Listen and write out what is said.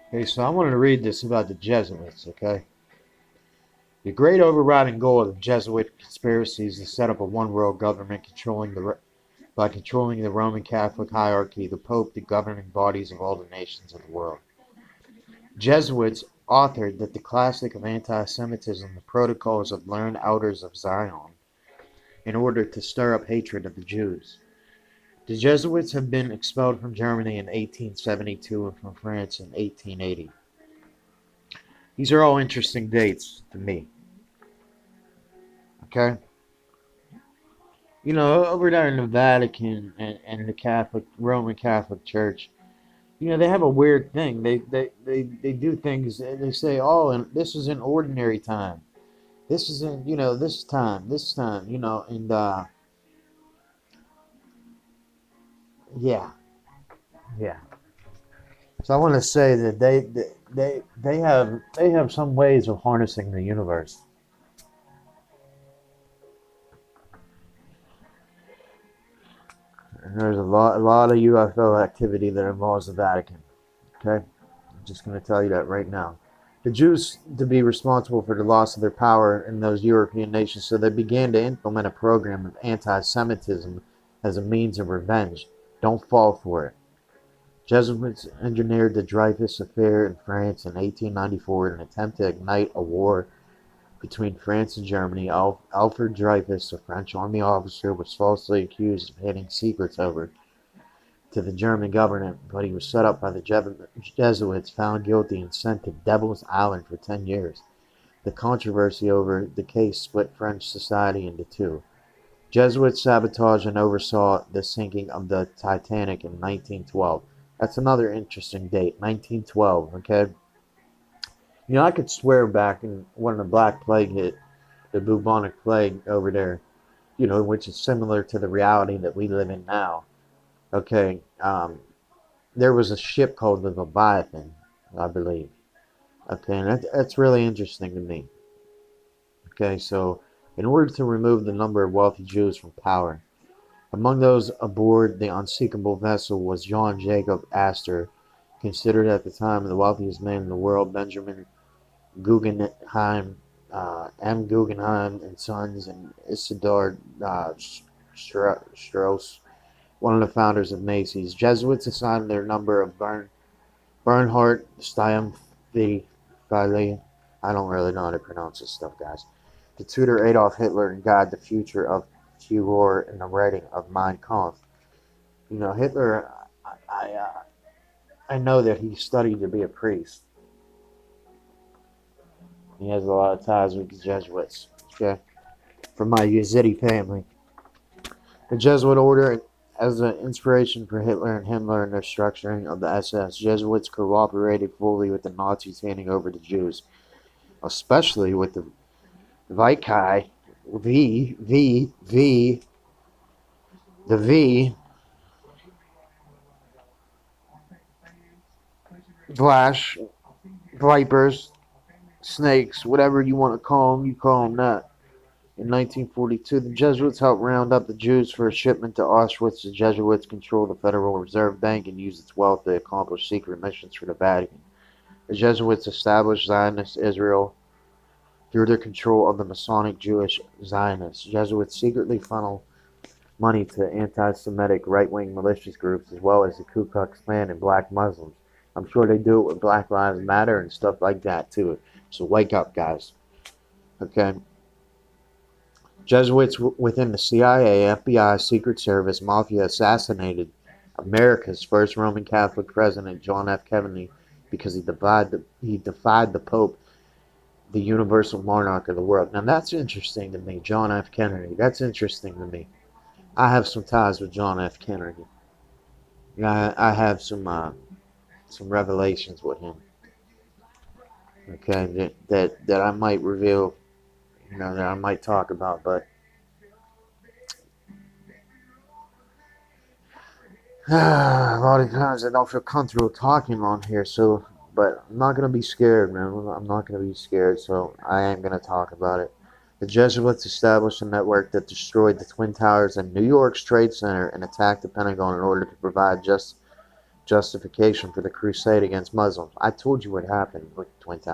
Okay, so I wanted to read this about the Jesuits, okay? The great overriding goal of the Jesuit conspiracy is to set up a one world government by controlling the Roman Catholic hierarchy, the Pope, the governing bodies of all the nations of the world. Jesuits authored the classic of anti Semitism, the Protocols of Learned Elders of Zion, in order to stir up hatred of the Jews. The Jesuits have been expelled from Germany in 1872 and from France in 1880. These are all interesting dates to me. Okay? You know, over there in the Vatican and the Roman Catholic Church, you know, they have a weird thing. They do things, they say, oh, and this is an ordinary time. This is in, you know, this time, you know, and, yeah, yeah. So I want to say that they have some ways of harnessing the universe. And there's a lot of UFO activity that involves the Vatican. Okay, I'm just going to tell you that right now. The Jews to be responsible for the loss of their power in those European nations, so they began to implement a program of anti-Semitism as a means of revenge. Don't fall for it. Jesuits engineered the Dreyfus Affair in France in 1894 in an attempt to ignite a war between France and Germany. Alfred Dreyfus, a French army officer, was falsely accused of handing secrets over to the German government, but he was set up by the Jesuits, found guilty, and sent to Devil's Island for 10 years. The controversy over the case split French society into two. Jesuits sabotaged and oversaw the sinking of the Titanic in 1912. That's another interesting date, 1912, okay? You know, I could swear back in when the Black Plague hit, the bubonic plague over there, you know, which is similar to the reality that we live in now. Okay, there was a ship called the Leviathan, I believe. Okay, and that's really interesting to me. Okay, so in order to remove the number of wealthy Jews from power, among those aboard the unsinkable vessel was John Jacob Astor, considered at the time the wealthiest man in the world. Benjamin Guggenheim, M. Guggenheim and Sons, and Isidore Strauss, one of the founders of Macy's. Jesuits assigned their number of Bernhard Steinfeld. I don't really know how to pronounce this stuff, guys. To tutor Adolf Hitler and guide the future of Terror in the writing of Mein Kampf. You know, Hitler, I, uh, I know that he studied to be a priest. He has a lot of ties with the Jesuits. Okay, from my Yazidi family. The Jesuit order as an inspiration for Hitler and Himmler in their structuring of the SS. Jesuits cooperated fully with the Nazis handing over the Jews, especially with the Vikai, the V, Flash, Vipers, Snakes, whatever you want to call them, you call them that. In 1942, the Jesuits helped round up the Jews for a shipment to Auschwitz. The Jesuits controlled the Federal Reserve Bank and used its wealth to accomplish secret missions for the Vatican. The Jesuits established Zionist Israel through their control of the Masonic Jewish Zionists. Jesuits secretly funneled money to anti-Semitic right-wing malicious groups as well as the Ku Klux Klan and black Muslims. I'm sure they do it with Black Lives Matter and stuff like that too. So wake up, guys. Okay. Jesuits within the CIA, FBI, Secret Service, Mafia assassinated America's first Roman Catholic president, John F. Kennedy, because he defied the Pope, the universal monarch of the world. Now that's interesting to me, John F. Kennedy. That's interesting to me. I have some ties with John F. Kennedy. Yeah, I have some revelations with him. Okay, that I might reveal, you know, that I might talk about, but a lot of times I don't feel comfortable talking on here, so, but I'm not gonna be scared, man. I'm not gonna be scared, so I am gonna talk about it. The Jesuits established a network that destroyed the Twin Towers and New York's Trade Center and attacked the Pentagon in order to provide justification for the crusade against Muslims. I told you what happened with Twin Towers.